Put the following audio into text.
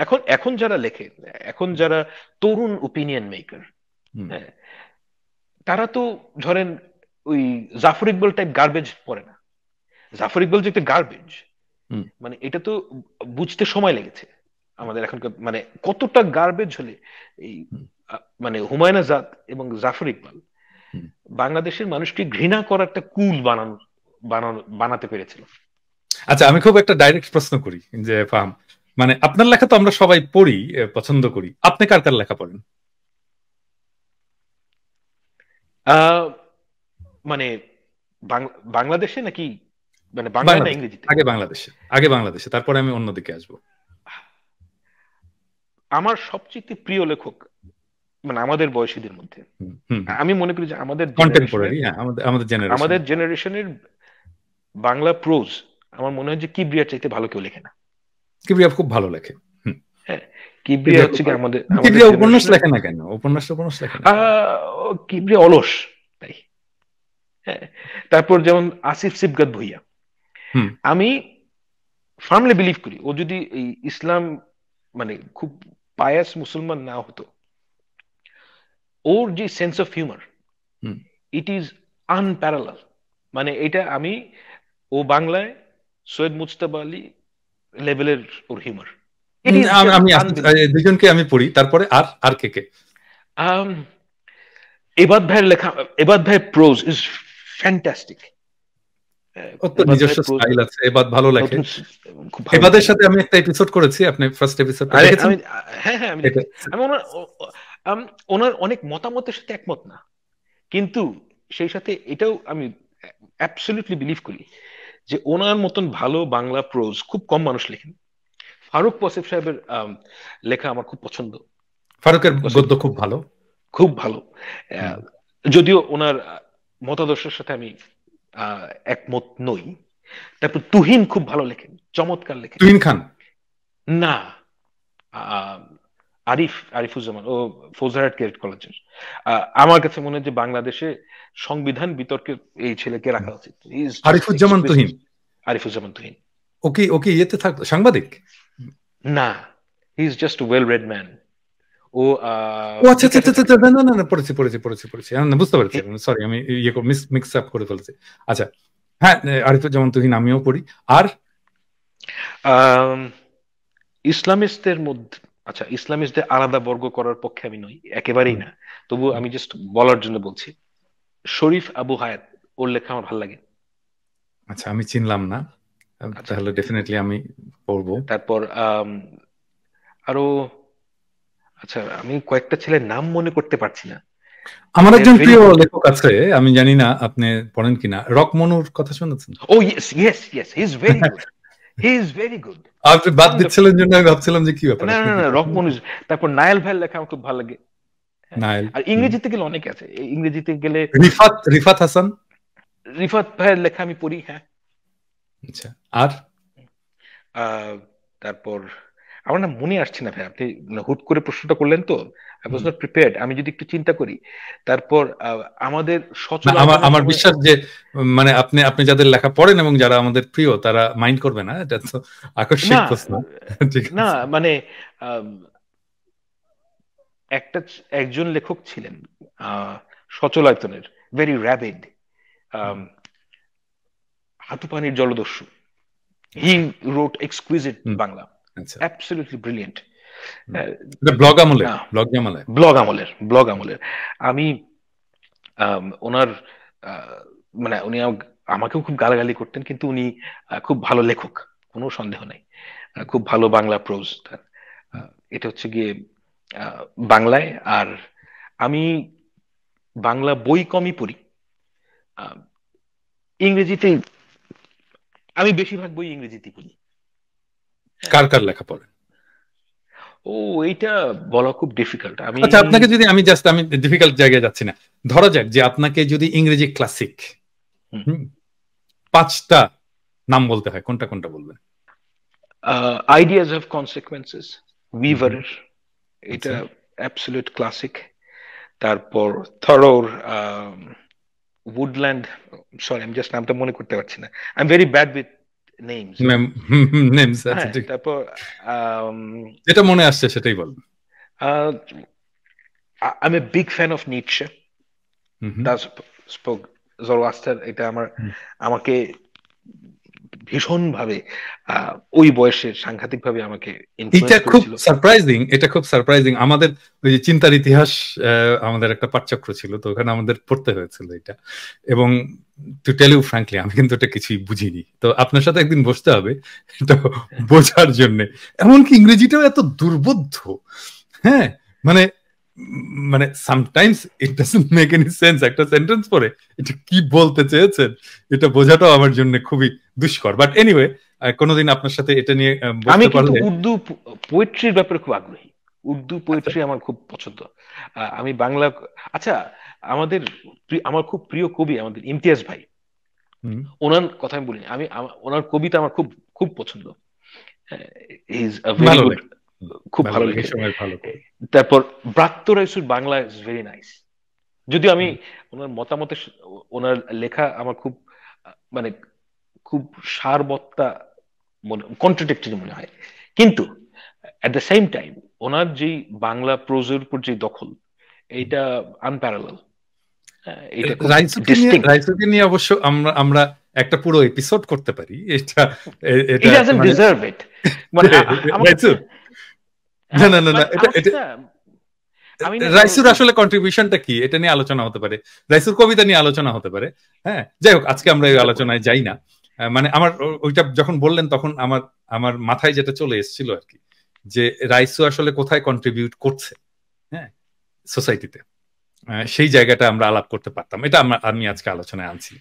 এখন এখন যারা লেখে, এখন যারা তরুণ ওপিনিয়ন মেকার, হুম হ্যাঁ, তারা তো ধরেন ওই জাফর ইকবাল টাইপ গার্বেজ পড়ে না। জাফর ইকবাল যে একটা গার্বেজ, হুম মানে এটা তো বুঝতে সময় লেগেছে আমাদের এখনকার, মানে কতটা গার্বেজ হলে এই হুম মানে হুমায়ুন আজাদ এবং জাফর ইকবাল হুম। বাংলাদেশের মানুষকে ঘৃণা করার একটা কুল বানাতে পেরেছিল। আচ্ছা, আমি খুব একটা ডাইরেক্ট প্রশ্ন করি, যে ফাহাম, মানে আপনার লেখা তো আমরা সবাই পড়ি, পছন্দ করি, আপনি কার কার লেখা পড়েন? আহ মানে বাংলাদেশে নাকি, মানে বাংলায় না বাংলাদেশ, ইংরেজিতে? আগে বাংলাদেশে, আগে বাংলাদেশে, তারপরে আমি অন্যদিকে আসবো। আমার সবচেয়ে প্রিয় লেখক, মানে আমাদের বয়সীদের মধ্যে, হুম হুম হুম। আমি মনে করি যে আমাদের জেনারেশনের, কন্টেম্পোরারি, হ্যাঁ, আমাদের আমাদের জেনারেশন। আমাদের জেনারেশনের বাংলা প্রোজ আমার মনে হয় যে কিবরিয়ার চাইতে ভালো কেউ লেখে না। কিবরিয়া খুব ভালো লেখে। হুম। হ্যাঁ, কিবরিয়া কিবরিয়া খুব হচ্ছে কি ভালো। আমাদের আমাদের কিবরিয়া উপন্যাস জেনারেশনের, লেখে না কেন? উপন্যাস উপন্যাস লেখে না কেন? কিবরিয়া অলস তাই। হ্যাঁ, তারপর যেমন আসিফ সিবগাত ভুইয়া, হুম। আমি ফার্মলি বিলিভ করি ও যদি এই ইসলাম মানে খুব পায়াস মুসলমান না হতো, ওর যে sense of humour, hmm. It is unparalleled. মানে এটা আমি, ও বাংলায় সৈয়দ মুজতবা আলী লেভেলের ওর হিউমার, ইট ইজ আমি জাস্ট আমি আনবিলিভেবল। দুজনকে আমি পড়ি, তারপরে আর আর কে কে? এবাদ ভাইয়ের লেখা, এবাদ ভাইয়ের প্রোজ ইজ ফ্যান্টাস্টিক। ওর তো এবাদ নিজস্ব ভাইয়ের প্রোজ স্টাইল আছে, এবাদ ভালো লেখে। নতুন খুব ভালো এবাদের লেখে। সাথে আমি একটা এপিসোড করেছি, আপনি ফার্স্ট এপিসোডটা আরে দেখেছেন? আমি, হ্যাঁ হ্যাঁ আমি এটা দেখছি। আমি ওনার ওনার অনেক মতামতের সাথে একমত না, কিন্তু সেই সাথে এটাও আমি অ্যাবসলিউটলি বিলিভ করি যে ওনার মতন ভালো বাংলা প্রোজ খুব কম মানুষ লেখেন। ফারুক ওয়াসিফ সাহেবের লেখা আমার খুব পছন্দ। ফারুকের ওয়াসিফ গদ্য খুব ভালো। খুব ভালো। হুম। আহ, যদিও ওনার মতাদর্শের সাথে আমি আহ, একমত নই। তারপর তুহিন খুব ভালো লেখেন, চমৎকার লেখেন। তুহিন খান। না, আহ, আরিফুজ্জামান, ও ফৌজদারহাট ক্যাডেট কলেজের। আমার কাছে মনে হয় যে বাংলাদেশে সংবিধান বিতর্কে এই ছেলেকে রাখা উচিত। He is just Arifuzzaman exquisite. Tuhin. Arifuzzaman Tuhin. Okay okay, ইয়েতে থাকতো, সাংবাদিক। না, he is just well read man. ও ও আচ্ছা আচ্ছা ইটাতে আচ্ছা থাকে। আচ্ছা, না না না না, পড়েছি পড়েছি পড়েছি পড়েছি, না, বুঝতে পেরেছি। সরি, আমি ইয়ে মিক্স আপ করে ফেলছি। আচ্ছা, হ্যাঁ, আরিফুজ্জামান তুহিন আমিও পড়ি। আর আম, ইসলামিস্টদের মধ্যে, আচ্ছা ইসলামিস্টদের আলাদা বর্গ করার পক্ষে আমি নই, একেবারেই হুম, না। তবু হুম। আমি জাস্ট বলার জন্য বলছি, শরীফ আবু হায়াত, ওর লেখা আমার ভালো লাগে। আচ্ছা, আমি চিনলাম না। আচ্ছা, তাহলে ডেফিনেটলি আমি পড়বো। তারপর আরো, আচ্ছা আমি কয়েকটা ছেলের নাম মনে করতে পারছি না। আমার দে আর একজন ভেরি প্রিয় গুড। লেখক আছে, আমি জানি না আপনি পড়েন কিনা, রকমনুর কথা শুনেছেন? ও yes yes yes, he is very good, he is very good, আপনি বাদ ওয়ান্ডারফুল। দিচ্ছিলেন জন্য আমি ভাবছিলাম যে কি ব্যাপার, না আপনি না কি না, পছন্দ রকমন। করেন? তারপর নায়েল ভাইয়ের লেখা আমার খুব ভালো লাগে। হ্যাঁ, নাইল। আর হুম। ইংরেজিতে গেলে অনেকে আছে, ইংরেজিতে গেলে রিফাত রিফাত হাসান। রিফাত ভাইয়ের লেখা আমি পড়ি, হ্যাঁ। আচ্ছা। আর আহ, তারপর আমার না মনে আসছে না ভাই, আপনি মানে হুট করে প্রশ্নটা করলেন তো, I was hmm. Not prepared. আমি যদি একটু চিন্তা করি, তারপর আমাদের না, আমার সচলায়তনের আমার সময়, বিশ্বাস যে মানে আপনি আপনি যাদের লেখা পড়েন এবং যারা আমাদের প্রিয়, তারা মাইন্ড করবে না, এটা তো আকস্মিক না প্রশ্ন। ঠিক না আছে। মানে আম, একজন লেখক ছিলেন সচলায়তনের, ভেরি র্যাপিড, হুম। হাঁটু পানির জলদস্যু। হি আচ্ছা। রোট এক্সকুইজিট হুম। বাংলা, আচ্ছা। Absolutely brilliant. হুম। এটা ব্লগ আমলে, ব্লগ জামালে। ব্লগ আমলের, ব্লগ হুম। আমলের। আমি ওনার মানে উনি আমাকেও খুব গালাগালি করতেন, কিন্তু উনি খুব ভালো লেখক, কোনো সন্দেহ নাই। খুব ভালো বাংলা প্রোজ। হুম। এটা হচ্ছে গিয়ে আহ, বাংলায়। আর আমি বাংলা বই কমই পড়ি, আহ, ইংরেজিতে আমি বেশিরভাগ বই ইংরেজিতে পড়ি। হ্যাঁ। কার কার লেখা পড়েন? ও, এইটা বলা খুব ডিফিকাল্ট। আমি আচ্ছা, আপনাকে যদি আমি জাস্ট, আমি ডিফিকাল্ট জায়গায় যাচ্ছি না, ধরা যাক যে আপনাকে যদি ইংরেজি ক্লাসিক পাঁচটা নাম বলতে হয়, কোনটা কোনটা বলবেন? আইডিয়াস অফ কনসিকুয়েন্সেস, হুম হুম। উইভারের, এটা আচ্ছা। Absolute classic. তারপর থরোর উডল্যান্ড, সরি আমি জাস্ট নামটা মনে করতে পারছি না, I am very bad with names. Names, আচ্ছা হ্যাঁ, ঠিক, তারপর যেটা মনে আসছে সেটাই বল। আমি বিগ ফ্যান অফ নিটশে। হুম হুম তার স্পোক জরোয়াস্টার, এটা আমাকে ভীষণ ভাবে ওই বয়সে সাংঘাতিক ভাবে আমাকে এটা ইনফ্লুয়েন্স খুব করেছিল। সারপ্রাইজিং, এটা খুব সারপ্রাইজিং। আমাদের ওই যে চিন্তার ইতিহাস, আমাদের একটা পাঠচক্র ছিল, তো ওখানে আমাদের পড়তে হয়েছিল এটা। এবং টু টেল ইউ ফ্র্যাঙ্কলি, আমি কিন্তু এটা কিছুই বুঝিনি। তো আপনার সাথে একদিন বসতে হবে এটা বোঝার জন্য। এমনকি ইংরেজিটাও এত দুর্বোধ্য, হ্যাঁ, মানে মানে sometimes it doesn't make any sense. একটা সেন্টেন্স পরে এটা কি বলতে চেয়েছেন এটা বোঝাটাও আমার জন্য খুবই দুষ্কর। বাট এনিওয়ে, কোনোদিন আপনার সাথে এটা নিয়ে আমি বসতে কিন্তু পারলে। উর্দু পোয়েট্রির ব্যাপারে খুব আগ্রহী। উর্দু আচ্ছা। পোয়েট্রি আমার খুব পছন্দ। আমি বাংলা, আচ্ছা, আমাদের আমার খুব প্রিয় কবি আমাদের ইমতিয়াজ ভাই, হুম, ওনার কথা আমি বলিনি, ওনার কবিতা আমার খুব খুব পছন্দ। ইজ আ ভেরি ভালো গুড, লাগে। খুব ভালো ভালো লাগে, এই লিখেন। সময় ভালো করে। তারপর ব্রাত্য Raisur Bangla is very nice. যদিও আমি হুম। ওনার মতামতের ওনার লেখা আমার খুব মানে খুব সারবত্তা মনে, কন্ট্রাডিক্টরি মনে হয়, কিন্তু অ্যাট দ্য সেম টাইম ওনার যেই বাংলা প্রোজের উপর যে দখল, এইটা আনপ্যারালাল। এটা খুব ডিস্টিংক্ট। রাইসুকে নিয়ে অবশ্য আমরা আমরা একটা পুরো এপিসোড করতে পারি এটা। হি এটা ডাজন্ট মানে ডিজার্ভ ইট, মানে আমার রাইসু, কাছে, না না না না, মানে এটা আমার এটা কাছে না, আমি না ধরো রাইসুর আসলে কন্ট্রিবিউশনটা কি এটা নিয়ে আলোচনা হতে পারে, রাইসুর কবিতা নিয়ে আলোচনা হতে পারে। হ্যাঁ, যাই হোক, আজকে আমরা এই হতে পারে। আলোচনায় যাই না। মানে আমার ওইটা যখন বললেন তখন আমার আমার মাথায় যেটা চলে এসেছিল আর কি, যে রাইসু আসলে কোথায় কন্ট্রিবিউট করছে, হ্যাঁ, সোসাইটিতে, সেই জায়গাটা আমরা আলাপ করতে পারতাম। এটা আমি আজকে আলোচনায় আনছি।